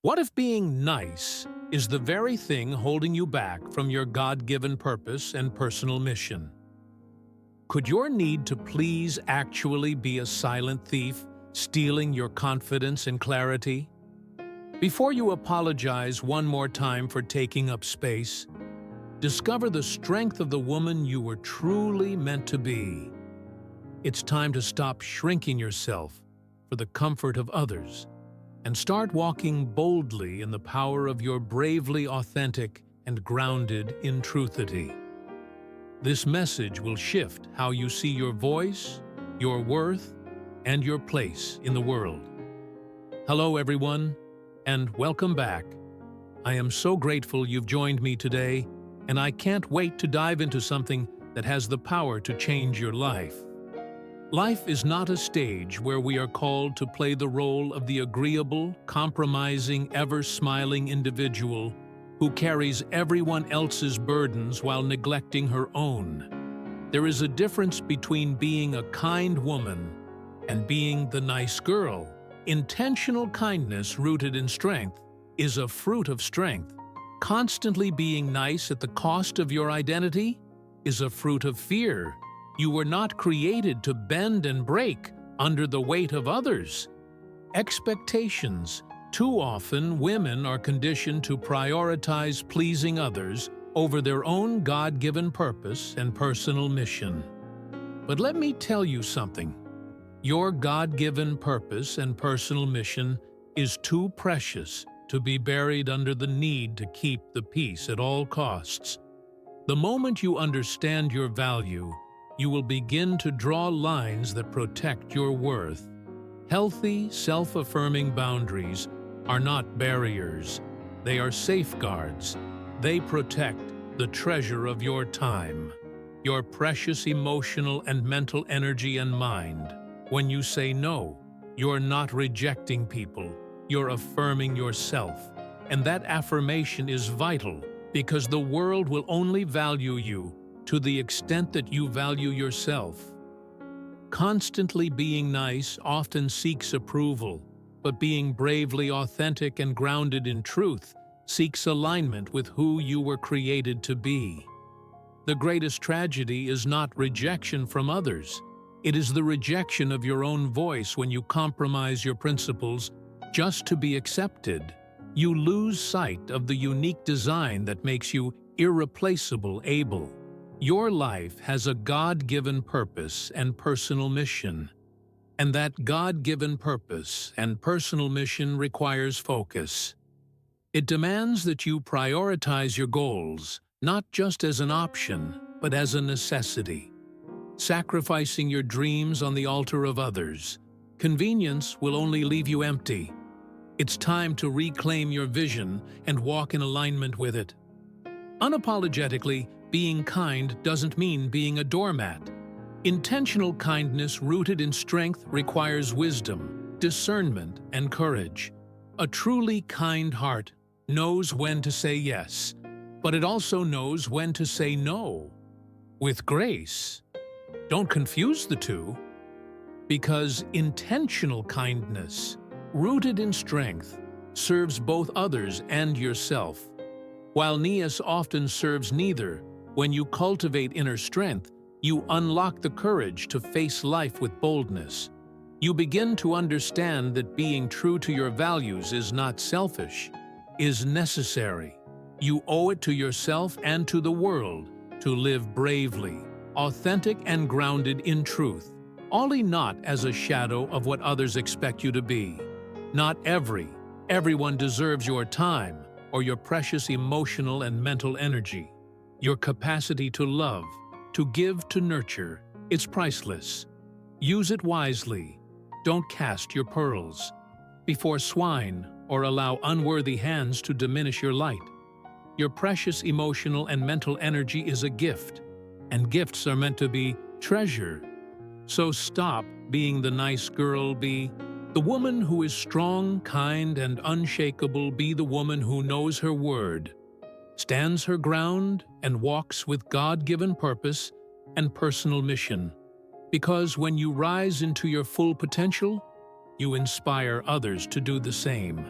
What if being nice is the very thing holding you back from your God-given purpose and personal mission? Could your need to please actually be a silent thief, stealing your confidence and clarity? Before you apologize one more time for taking up space, discover the strength of the woman you were truly meant to be. It's time to stop shrinking yourself for the comfort of others and start walking boldly in the power of your bravely authentic and grounded in truthity. This message will shift how you see your voice, your worth, and your place in the world. Hello, everyone, and welcome back. I am so grateful you've joined me today, and I can't wait to dive into something that has the power to change your life. Life is not a stage where we are called to play the role of the agreeable, compromising, ever-smiling individual who carries everyone else's burdens while neglecting her own. There is a difference between being a kind woman and being the nice girl. Intentional kindness rooted in strength is a fruit of strength. Constantly being nice at the cost of your identity is a fruit of fear. You were not created to bend and break under the weight of others' expectations. Too often, women are conditioned to prioritize pleasing others over their own God-given purpose and personal mission. But let me tell you something. Your God-given purpose and personal mission is too precious to be buried under the need to keep the peace at all costs. The moment you understand your value, you will begin to draw lines that protect your worth. Healthy, self-affirming boundaries are not barriers. They are safeguards. They protect the treasure of your time, your precious emotional and mental energy and mind. When you say no, you're not rejecting people. You're affirming yourself. And that affirmation is vital because the world will only value you to the extent that you value yourself. Constantly being nice often seeks approval, but being bravely authentic and grounded in truth seeks alignment with who you were created to be. The greatest tragedy is not rejection from others. It is the rejection of your own voice when you compromise your principles just to be accepted. You lose sight of the unique design that makes you irreplaceable able. Your life has a God-given purpose and personal mission, and that God-given purpose and personal mission requires focus. It demands that you prioritize your goals, not just as an option, but as a necessity. Sacrificing your dreams on the altar of others. Convenience will only leave you empty. It's time to reclaim your vision and walk in alignment with it. Unapologetically, being kind doesn't mean being a doormat. Intentional kindness rooted in strength requires wisdom, discernment, and courage. A truly kind heart knows when to say yes, but it also knows when to say no. With grace. Don't confuse the two, because intentional kindness, rooted in strength, serves both others and yourself, while nias often serves neither. When you cultivate inner strength, you unlock the courage to face life with boldness. You begin to understand that being true to your values is not selfish, is necessary. You owe it to yourself and to the world to live bravely, authentic and grounded in truth, only not as a shadow of what others expect you to be. Not everyone deserves your time or your precious emotional and mental energy. Your capacity to love, to give, to nurture, it's priceless. Use it wisely. Don't cast your pearls before swine or allow unworthy hands to diminish your light. Your precious emotional and mental energy is a gift, and gifts are meant to be treasured. So stop being the nice girl, be the woman who is strong, kind, and unshakable. Be the woman who knows her word, stands her ground, and walks with God-given purpose and personal mission. Because when you rise into your full potential, you inspire others to do the same.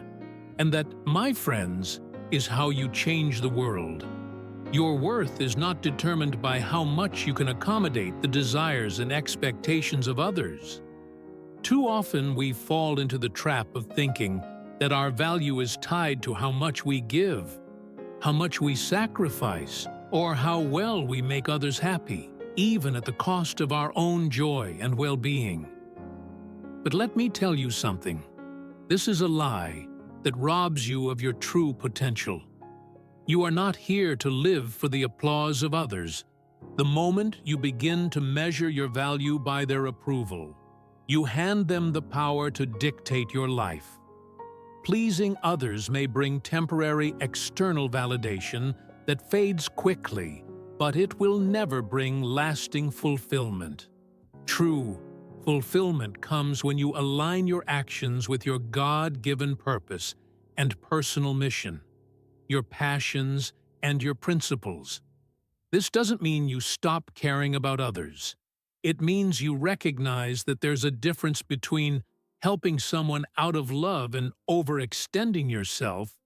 And that, my friends, is how you change the world. Your worth is not determined by how much you can accommodate the desires and expectations of others. Too often we fall into the trap of thinking that our value is tied to how much we give, how much we sacrifice, or how well we make others happy, even at the cost of our own joy and well-being. But let me tell you something. This is a lie that robs you of your true potential. You are not here to live for the applause of others. The moment you begin to measure your value by their approval, you hand them the power to dictate your life. Pleasing others may bring temporary external validation that fades quickly, but it will never bring lasting fulfillment. True fulfillment comes when you align your actions with your God-given purpose and personal mission, your passions and your principles. This doesn't mean you stop caring about others. It means you recognize that there's a difference between helping someone out of love and overextending yourself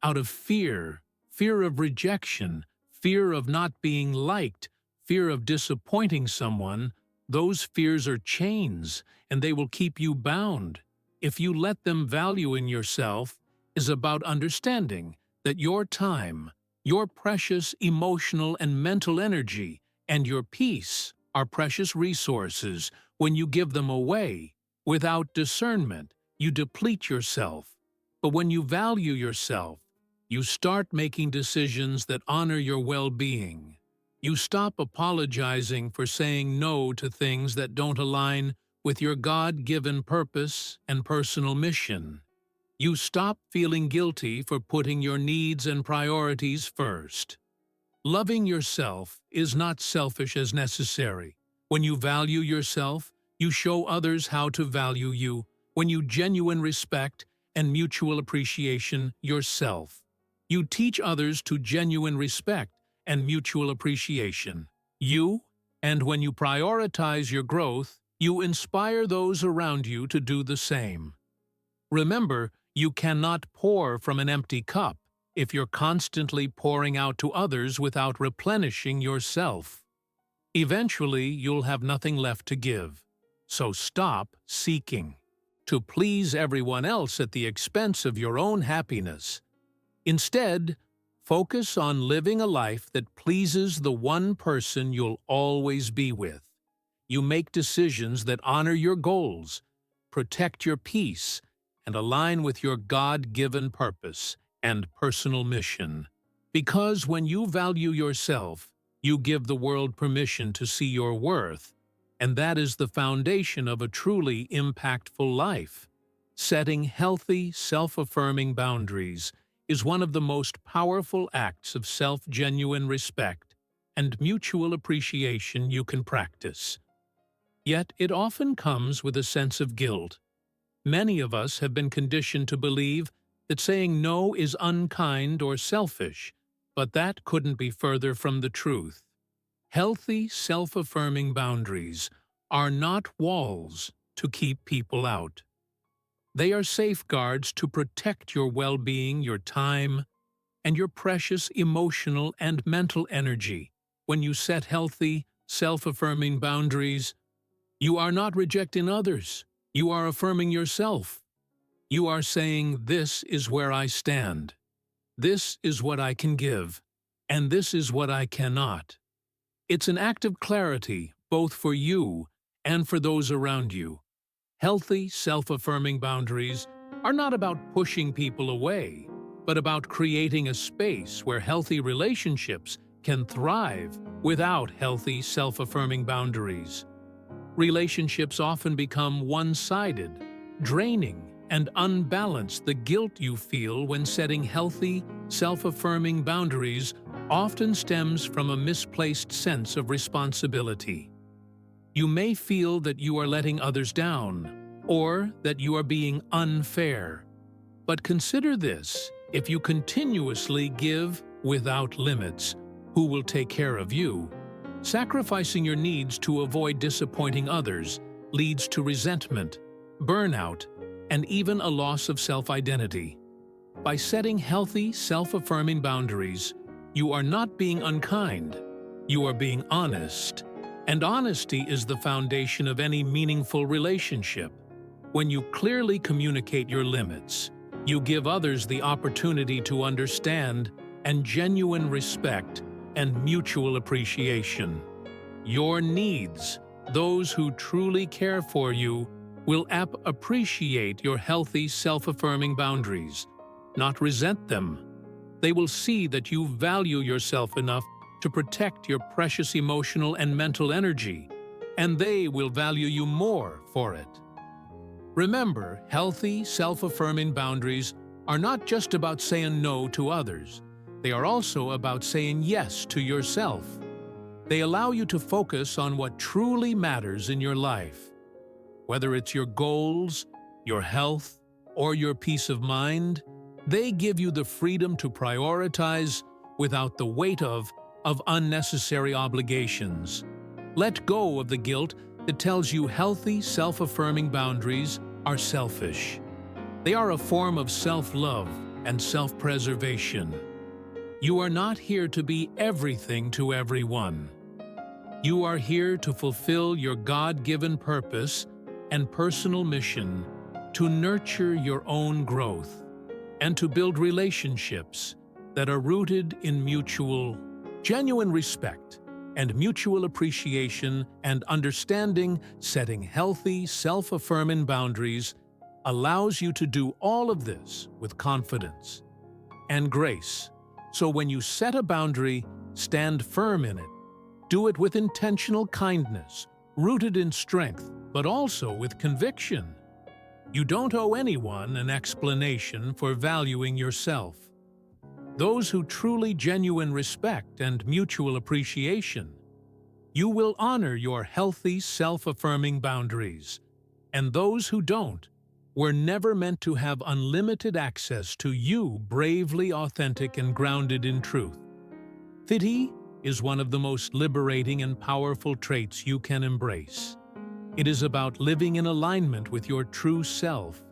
out of fear of rejection, fear of not being liked, fear of disappointing someone. Those fears are chains, and they will keep you bound. If you let them, value in yourself is about understanding that your time, your precious emotional and mental energy, and your peace are precious resources. When you give them away without discernment, you deplete yourself. But when you value yourself, you start making decisions that honor your well-being. You stop apologizing for saying no to things that don't align with your God-given purpose and personal mission. You stop feeling guilty for putting your needs and priorities first. Loving yourself is not selfish as necessary. When you value yourself, you show others how to value you. When you genuine respect and mutual appreciation yourself, you teach others to genuine respect and mutual appreciation you, and when you prioritize your growth, you inspire those around you to do the same. Remember, you cannot pour from an empty cup if you're constantly pouring out to others without replenishing yourself. Eventually, you'll have nothing left to give. So stop seeking to please everyone else at the expense of your own happiness. Instead, focus on living a life that pleases the one person you'll always be with. You make decisions that honor your goals, protect your peace, and align with your God-given purpose and personal mission. Because when you value yourself, you give the world permission to see your worth, and that is the foundation of a truly impactful life. Setting healthy, self-affirming boundaries is one of the most powerful acts of self-genuine respect and mutual appreciation you can practice. Yet it often comes with a sense of guilt. Many of us have been conditioned to believe that saying no is unkind or selfish, but that couldn't be further from the truth. Healthy, self-affirming boundaries are not walls to keep people out. They are safeguards to protect your well-being, your time, and your precious emotional and mental energy. When you set healthy, self-affirming boundaries, you are not rejecting others. You are affirming yourself. You are saying, "This is where I stand. This is what I can give, and this is what I cannot." It's an act of clarity, both for you and for those around you. Healthy, self-affirming boundaries are not about pushing people away, but about creating a space where healthy relationships can thrive without healthy, self-affirming boundaries. Relationships often become one-sided, draining, and unbalanced. The guilt you feel when setting healthy, self-affirming boundaries often stems from a misplaced sense of responsibility. You may feel that you are letting others down, or that you are being unfair. But consider this: if you continuously give without limits, who will take care of you? Sacrificing your needs to avoid disappointing others leads to resentment, burnout, and even a loss of self-identity. By setting healthy, self-affirming boundaries, you are not being unkind. You are being honest. And honesty is the foundation of any meaningful relationship. When you clearly communicate your limits, you give others the opportunity to understand and genuine respect and mutual appreciation. Your needs, those who truly care for you, will appreciate your healthy, self-affirming boundaries, not resent them. They will see that you value yourself enough to protect your precious emotional and mental energy, and they will value you more for it. Remember, healthy, self-affirming boundaries are not just about saying no to others. They are also about saying yes to yourself. They allow you to focus on what truly matters in your life. Whether it's your goals, your health, or your peace of mind, they give you the freedom to prioritize without the weight of unnecessary obligations. Let go of the guilt that tells you healthy, self-affirming boundaries are selfish. They are a form of self-love and self-preservation. You are not here to be everything to everyone. You are here to fulfill your God-given purpose and personal mission, to nurture your own growth, and to build relationships that are rooted in genuine respect and mutual appreciation and understanding. Setting healthy, self-affirming boundaries allows you to do all of this with confidence and grace. So when you set a boundary, stand firm in it. Do it with intentional kindness, rooted in strength, but also with conviction. You don't owe anyone an explanation for valuing yourself. Those who truly genuine respect and mutual appreciation, you will honor your healthy, self-affirming boundaries. And those who don't were never meant to have unlimited access to you, bravely authentic and grounded in truth. Thitti is one of the most liberating and powerful traits you can embrace. It is about living in alignment with your true self,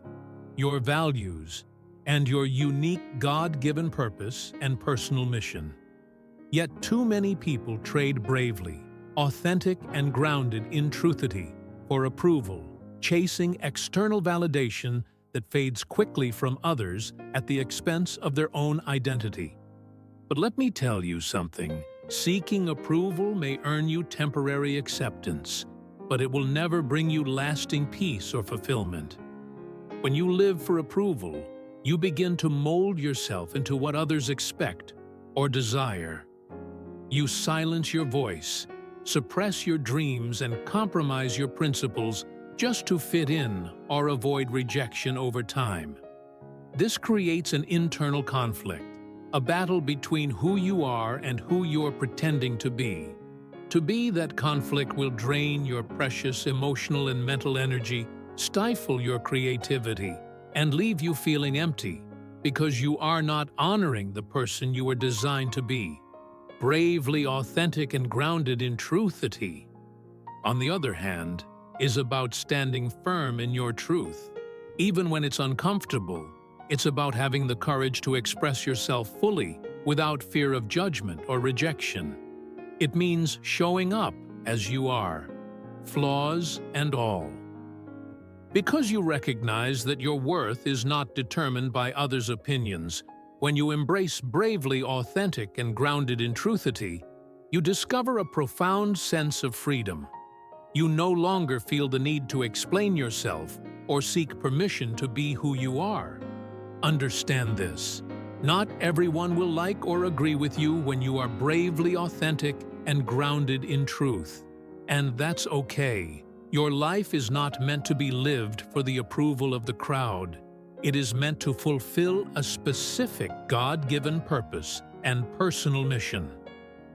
your values, and your unique God-given purpose and personal mission. Yet too many people trade bravely, authentic and grounded in truthity for approval, chasing external validation that fades quickly from others at the expense of their own identity. But let me tell you something. Seeking approval may earn you temporary acceptance, but it will never bring you lasting peace or fulfillment. When you live for approval, you begin to mold yourself into what others expect or desire. You silence your voice, suppress your dreams, and compromise your principles just to fit in or avoid rejection over time. This creates an internal conflict, a battle between who you are and who you're pretending to be. That conflict will drain your precious emotional and mental energy, stifle your creativity, and leave you feeling empty because you are not honoring the person you were designed to be. Bravely authentic and grounded in truthity, on the other hand, is about standing firm in your truth. Even when it's uncomfortable, it's about having the courage to express yourself fully without fear of judgment or rejection. It means showing up as you are, flaws and all. Because you recognize that your worth is not determined by others' opinions, when you embrace bravely authentic and grounded in truthity, you discover a profound sense of freedom. You no longer feel the need to explain yourself or seek permission to be who you are. Understand this. Not everyone will like or agree with you when you are bravely authentic and grounded in truth. And that's okay. Your life is not meant to be lived for the approval of the crowd. It is meant to fulfill a specific God-given purpose and personal mission.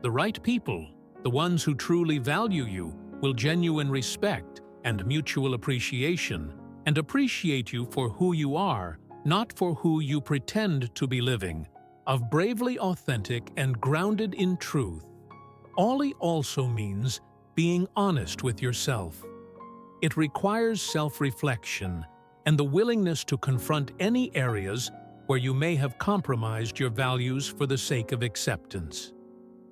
The right people, the ones who truly value you, will genuine respect and mutual appreciation, and appreciate you for who you are, not for who you pretend to be living. Of bravely authentic and grounded in truth, Ollie also means being honest with yourself. It requires self-reflection and the willingness to confront any areas where you may have compromised your values for the sake of acceptance.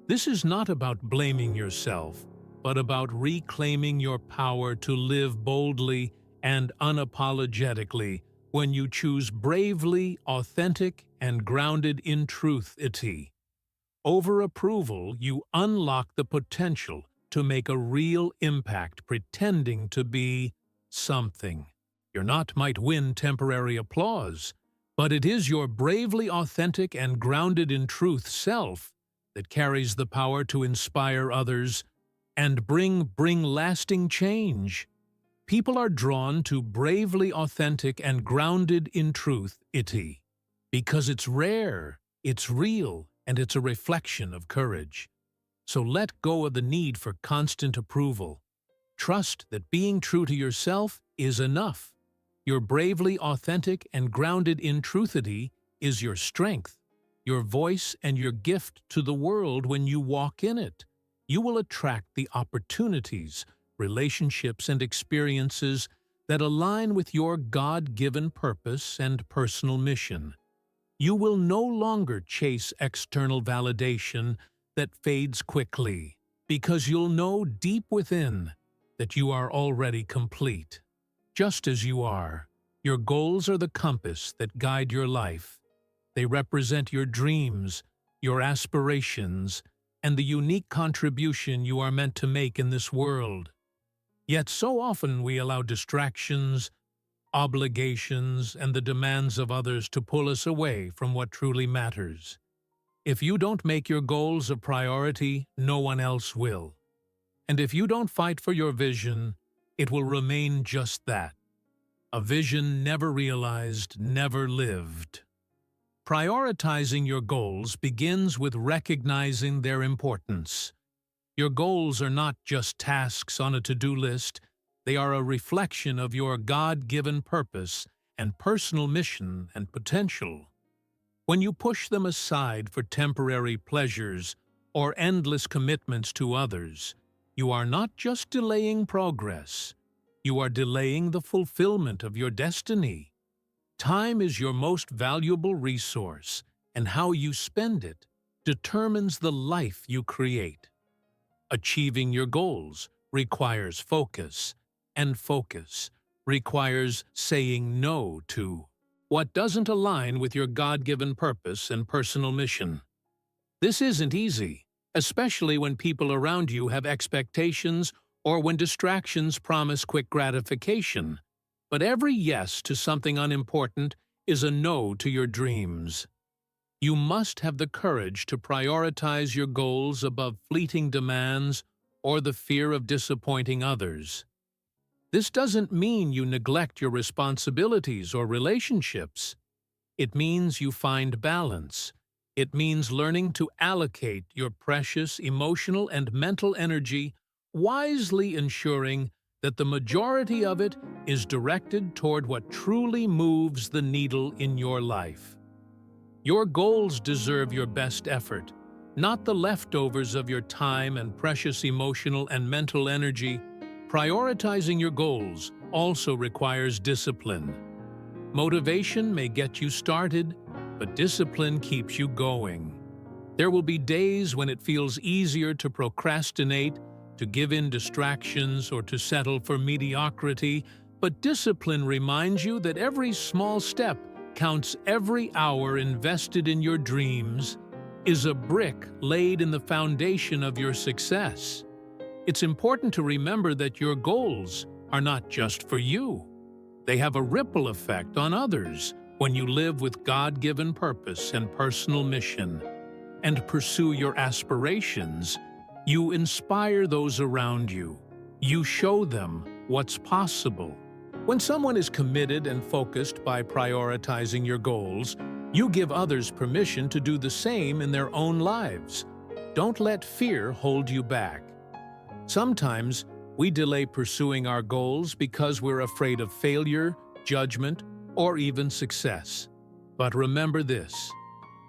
This is not about blaming yourself, but about reclaiming your power to live boldly and unapologetically when you choose bravely, authentic, and grounded in truth-ity. Over approval, you unlock the potential to make a real impact pretending to be something. Your not might win temporary applause, but it is your bravely authentic and grounded in truth self that carries the power to inspire others and bring lasting change. People are drawn to bravely authentic and grounded in truth-ity because it's rare, it's real, and it's a reflection of courage. So let go of the need for constant approval. Trust that being true to yourself is enough. Your bravely authentic and grounded in truth-ity is your strength, your voice, and your gift to the world. When you walk in it, you will attract the opportunities, relationships, and experiences that align with your God-given purpose and personal mission. You will no longer chase external validation that fades quickly, because you'll know deep within that you are already complete. Just as you are, your goals are the compass that guide your life. They represent your dreams, your aspirations, and the unique contribution you are meant to make in this world. Yet so often we allow distractions, obligations, and the demands of others to pull us away from what truly matters. If you don't make your goals a priority, no one else will. And if you don't fight for your vision, it will remain just that. A vision never realized, never lived. Prioritizing your goals begins with recognizing their importance. Your goals are not just tasks on a to-do list. They are a reflection of your God-given purpose and personal mission and potential. When you push them aside for temporary pleasures or endless commitments to others, you are not just delaying progress. You are delaying the fulfillment of your destiny. Time is your most valuable resource, and how you spend it determines the life you create. Achieving your goals requires focus, and focus requires saying no to what doesn't align with your God-given purpose and personal mission. This isn't easy, especially when people around you have expectations or when distractions promise quick gratification. But every yes to something unimportant is a no to your dreams. You must have the courage to prioritize your goals above fleeting demands or the fear of disappointing others. This doesn't mean you neglect your responsibilities or relationships. It means you find balance. It means learning to allocate your precious emotional and mental energy, wisely ensuring that the majority of it is directed toward what truly moves the needle in your life. Your goals deserve your best effort, not the leftovers of your time and precious emotional and mental energy. Prioritizing your goals also requires discipline. Motivation may get you started, but discipline keeps you going. There will be days when it feels easier to procrastinate, to give in distractions, or to settle for mediocrity, but discipline reminds you that every small step counts. Every hour invested in your dreams is a brick laid in the foundation of your success. It's important to remember that your goals are not just for you. They have a ripple effect on others when you live with God-given purpose and personal mission and pursue your aspirations. You inspire those around you. You show them what's possible. When someone is committed and focused by prioritizing your goals, you give others permission to do the same in their own lives. Don't let fear hold you back. Sometimes we delay pursuing our goals because we're afraid of failure, judgment, or even success. But remember this: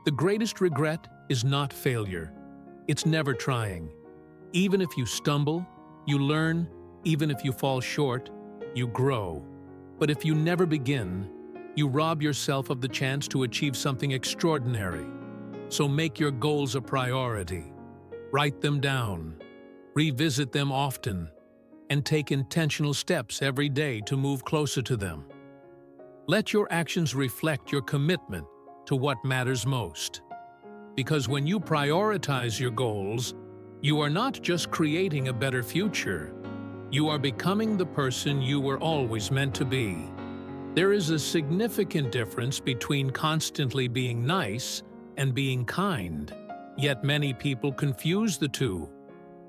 the greatest regret is not failure. It's never trying. Even if you stumble, you learn. Even if you fall short, you grow. But if you never begin, you rob yourself of the chance to achieve something extraordinary. So make your goals a priority. Write them down, revisit them often, and take intentional steps every day to move closer to them. Let your actions reflect your commitment to what matters most. Because when you prioritize your goals, you are not just creating a better future, you are becoming the person you were always meant to be. There is a significant difference between constantly being nice and being kind, yet many people confuse the two.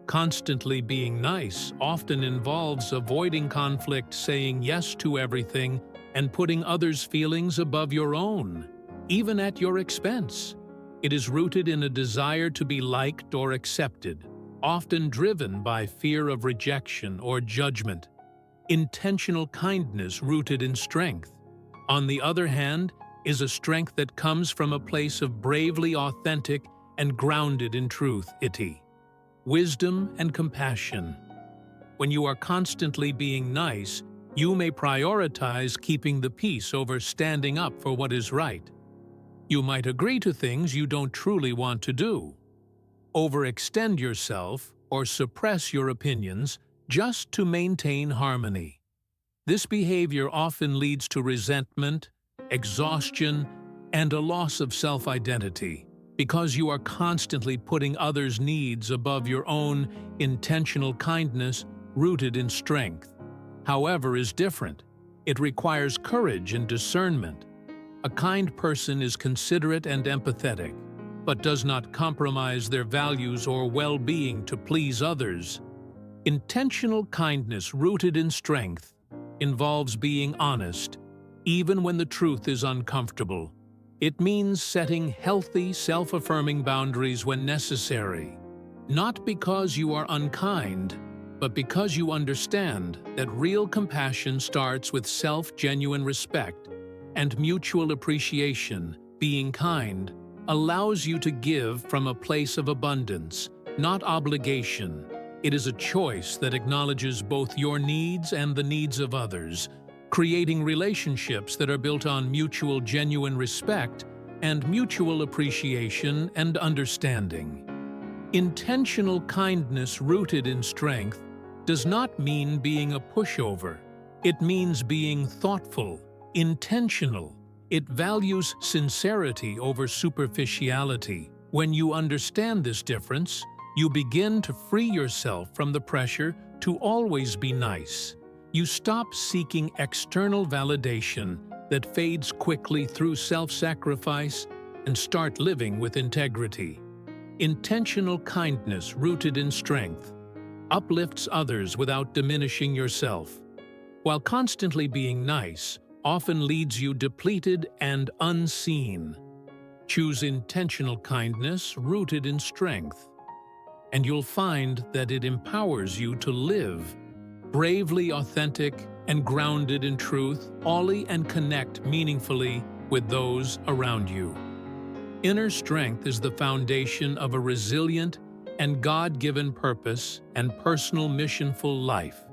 Constantly being nice often involves avoiding conflict, saying yes to everything, and putting others' feelings above your own, even at your expense. It is rooted in a desire to be liked or accepted, often driven by fear of rejection or judgment. Intentional kindness rooted in strength, on the other hand, is a strength that comes from a place of bravely authentic and grounded in truth, wisdom and compassion. When you are constantly being nice, you may prioritize keeping the peace over standing up for what is right. You might agree to things you don't truly want to do, overextend yourself, or suppress your opinions just to maintain harmony. This behavior often leads to resentment, exhaustion, and a loss of self-identity. Because you are constantly putting others' needs above your own, intentional kindness, rooted in strength, however, is different. It requires courage and discernment. A kind person is considerate and empathetic, but does not compromise their values or well-being to please others. Intentional kindness rooted in strength involves being honest, even when the truth is uncomfortable. It means setting healthy, self-affirming boundaries when necessary, not because you are unkind, but because you understand that real compassion starts with genuine respect and mutual appreciation. Being kind allows you to give from a place of abundance, not obligation. It is a choice that acknowledges both your needs and the needs of others, creating relationships that are built on mutual genuine respect and mutual appreciation and understanding. Intentional kindness rooted in strength does not mean being a pushover. It means being thoughtful, intentional. It values sincerity over superficiality. When you understand this difference, you begin to free yourself from the pressure to always be nice. You stop seeking external validation that fades quickly through self-sacrifice and start living with integrity. Intentional kindness rooted in strength uplifts others without diminishing yourself, while constantly being nice often leaves you depleted and unseen. Choose intentional kindness rooted in strength, and you'll find that it empowers you to live bravely authentic and grounded in truth, and connect meaningfully with those around you. Inner strength is the foundation of a resilient and God-given purpose and personal missionful life.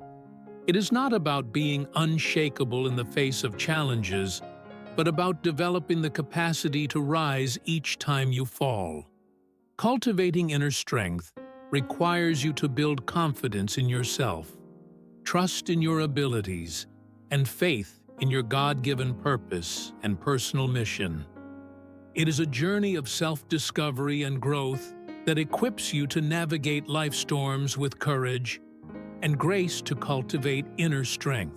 It is not about being unshakable in the face of challenges, but about developing the capacity to rise each time you fall. Cultivating inner strength requires you to build confidence in yourself, trust in your abilities, and faith in your God-given purpose and personal mission. It is a journey of self-discovery and growth that equips you to navigate life storms with courage and grace to cultivate inner strength.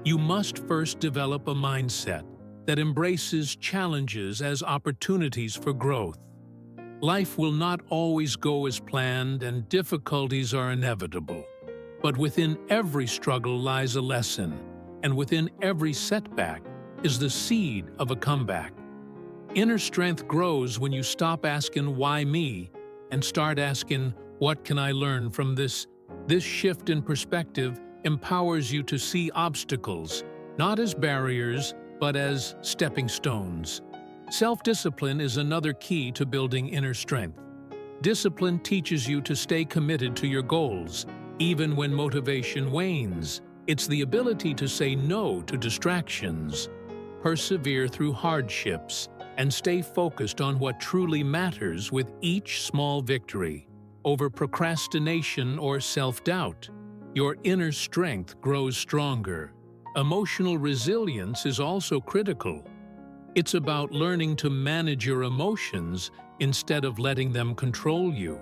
You must first develop a mindset that embraces challenges as opportunities for growth. Life will not always go as planned, and difficulties are inevitable. But within every struggle lies a lesson, and within every setback is the seed of a comeback. Inner strength grows when you stop asking, "Why me?" and start asking, "What can I learn from this?" This shift in perspective empowers you to see obstacles, not as barriers, but as stepping stones. Self-discipline is another key to building inner strength. Discipline teaches you to stay committed to your goals, even when motivation wanes. It's the ability to say no to distractions, persevere through hardships and stay focused on what truly matters with each small victory, over procrastination or self-doubt, your inner strength grows stronger. Emotional resilience is also critical. It's about learning to manage your emotions instead of letting them control you.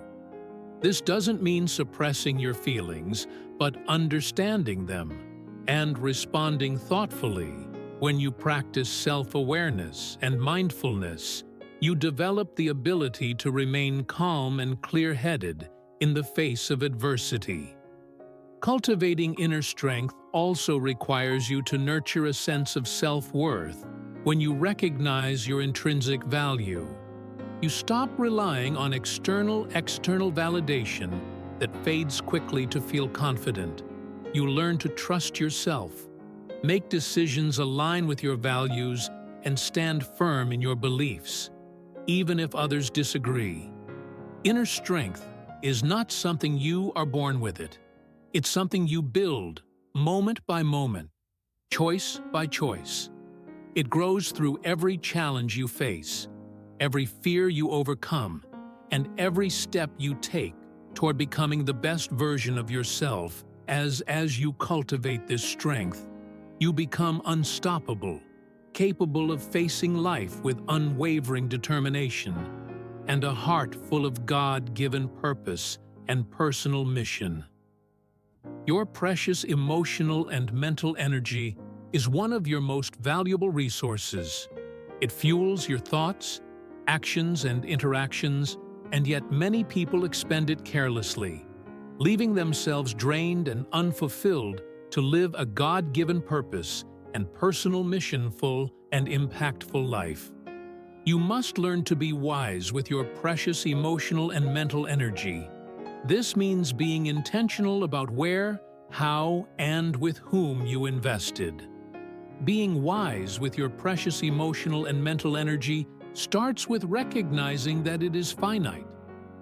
This doesn't mean suppressing your feelings, but understanding them and responding thoughtfully. When you practice self-awareness and mindfulness, you develop the ability to remain calm and clear-headed in the face of adversity. Cultivating inner strength also requires you to nurture a sense of self-worth. When you recognize your intrinsic value, you stop relying on external validation that fades quickly to feel confident. You learn to trust yourself, make decisions align with your values, and stand firm in your beliefs, even if others disagree. Inner strength is not something you are born with it. It's something you build, moment by moment, choice by choice. It grows through every challenge you face, every fear you overcome, and every step you take toward becoming the best version of yourself. As you cultivate this strength, you become unstoppable, capable of facing life with unwavering determination, and a heart full of God-given purpose and personal mission. Your precious emotional and mental energy is one of your most valuable resources. It fuels your thoughts, actions, and interactions, and yet many people expend it carelessly, leaving themselves drained and unfulfilled to live a God-given purpose and personal mission-full and impactful life. You must learn to be wise with your precious emotional and mental energy. This means being intentional about where, how, and with whom you invested. Being wise with your precious emotional and mental energy starts with recognizing that it is finite.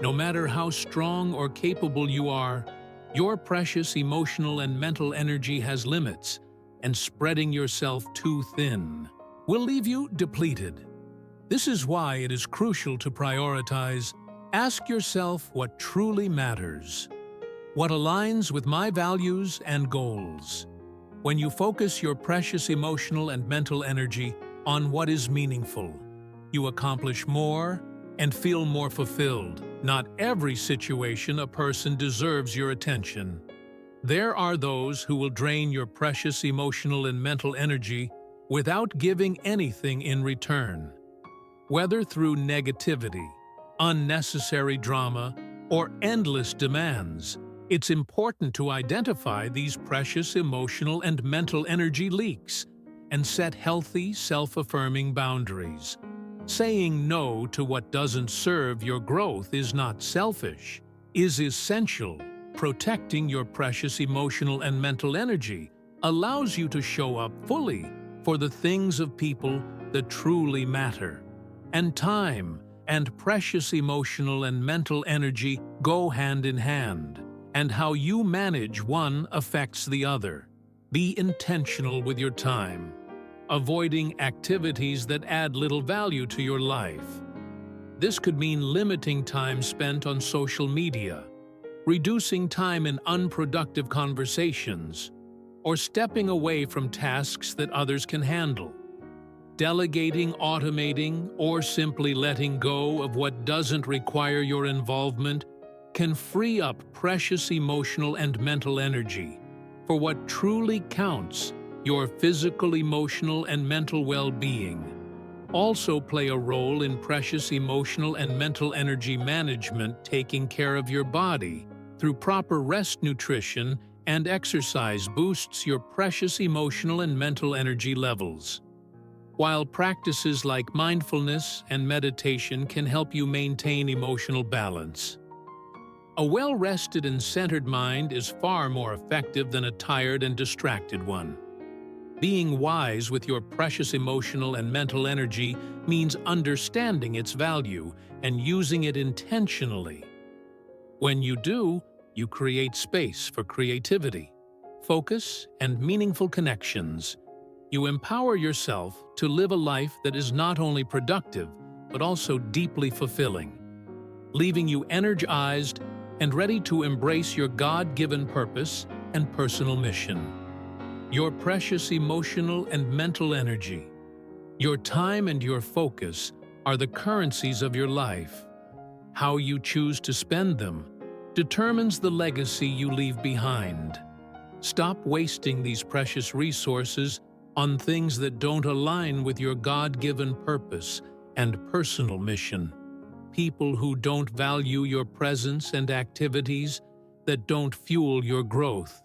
No matter how strong or capable you are, your precious emotional and mental energy has limits, and spreading yourself too thin will leave you depleted. This is why it is crucial to prioritize. Ask yourself what truly matters, what aligns with my values and goals. When you focus your precious emotional and mental energy on what is meaningful, you accomplish more and feel more fulfilled. Not every situation a person deserves your attention. There are those who will drain your precious emotional and mental energy without giving anything in return. Whether through negativity, unnecessary drama, or endless demands, it's important to identify these precious emotional and mental energy leaks and set healthy, self-affirming boundaries. Saying no to what doesn't serve your growth is not selfish, is essential. Protecting your precious emotional and mental energy allows you to show up fully for the things of people that truly matter. And time and precious emotional and mental energy go hand in hand, and how you manage one affects the other. Be intentional with your time, avoiding activities that add little value to your life. This could mean limiting time spent on social media, reducing time in unproductive conversations, or stepping away from tasks that others can handle. Delegating, automating, or simply letting go of what doesn't require your involvement can free up precious emotional and mental energy for what truly counts. Your physical, emotional, and mental well-being also play a role in precious emotional and mental energy management. Taking care of your body through proper rest, nutrition, and exercise boosts your precious emotional and mental energy levels, while practices like mindfulness and meditation can help you maintain emotional balance. A well-rested and centered mind is far more effective than a tired and distracted one. Being wise with your precious emotional and mental energy means understanding its value and using it intentionally. When you do, you create space for creativity, focus, and meaningful connections. You empower yourself to live a life that is not only productive, but also deeply fulfilling, leaving you energized and ready to embrace your God-given purpose and personal mission. Your precious emotional and mental energy, your time and your focus are the currencies of your life. How you choose to spend them determines the legacy you leave behind. Stop wasting these precious resources on things that don't align with your God-given purpose and personal mission. People who don't value your presence and activities that don't fuel your growth.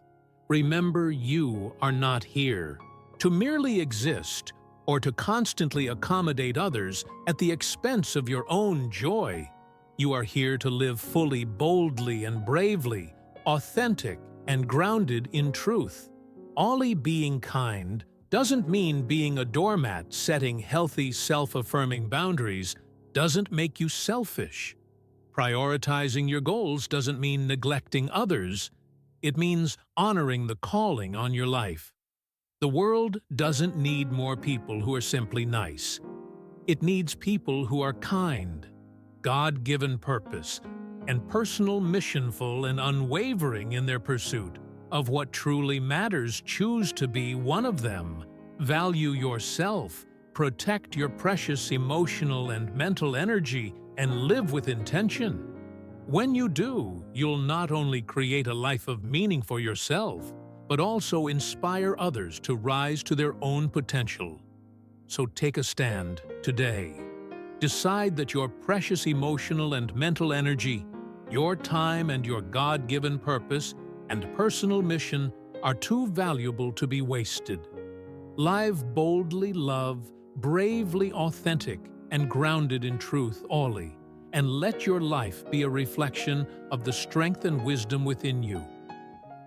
Remember, you are not here to merely exist or to constantly accommodate others at the expense of your own joy. You are here to live fully, boldly, and bravely, authentic and grounded in truth. Only being kind doesn't mean being a doormat. Setting healthy, self-affirming boundaries doesn't make you selfish. Prioritizing your goals doesn't mean neglecting others. It means honoring the calling on your life. The world doesn't need more people who are simply nice. It needs people who are kind, God-given purpose, and personal missionful and unwavering in their pursuit of what truly matters. Choose to be one of them. Value yourself, protect your precious emotional and mental energy, and live with intention. When you do, you'll not only create a life of meaning for yourself, but also inspire others to rise to their own potential. So take a stand today. Decide that your precious emotional and mental energy, your time and your God-given purpose and personal mission are too valuable to be wasted. Live boldly, love, bravely authentic, and grounded in truth only, and let your life be a reflection of the strength and wisdom within you.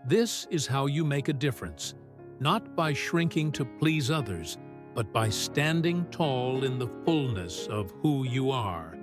This is how you make a difference, not by shrinking to please others, but by standing tall in the fullness of who you are.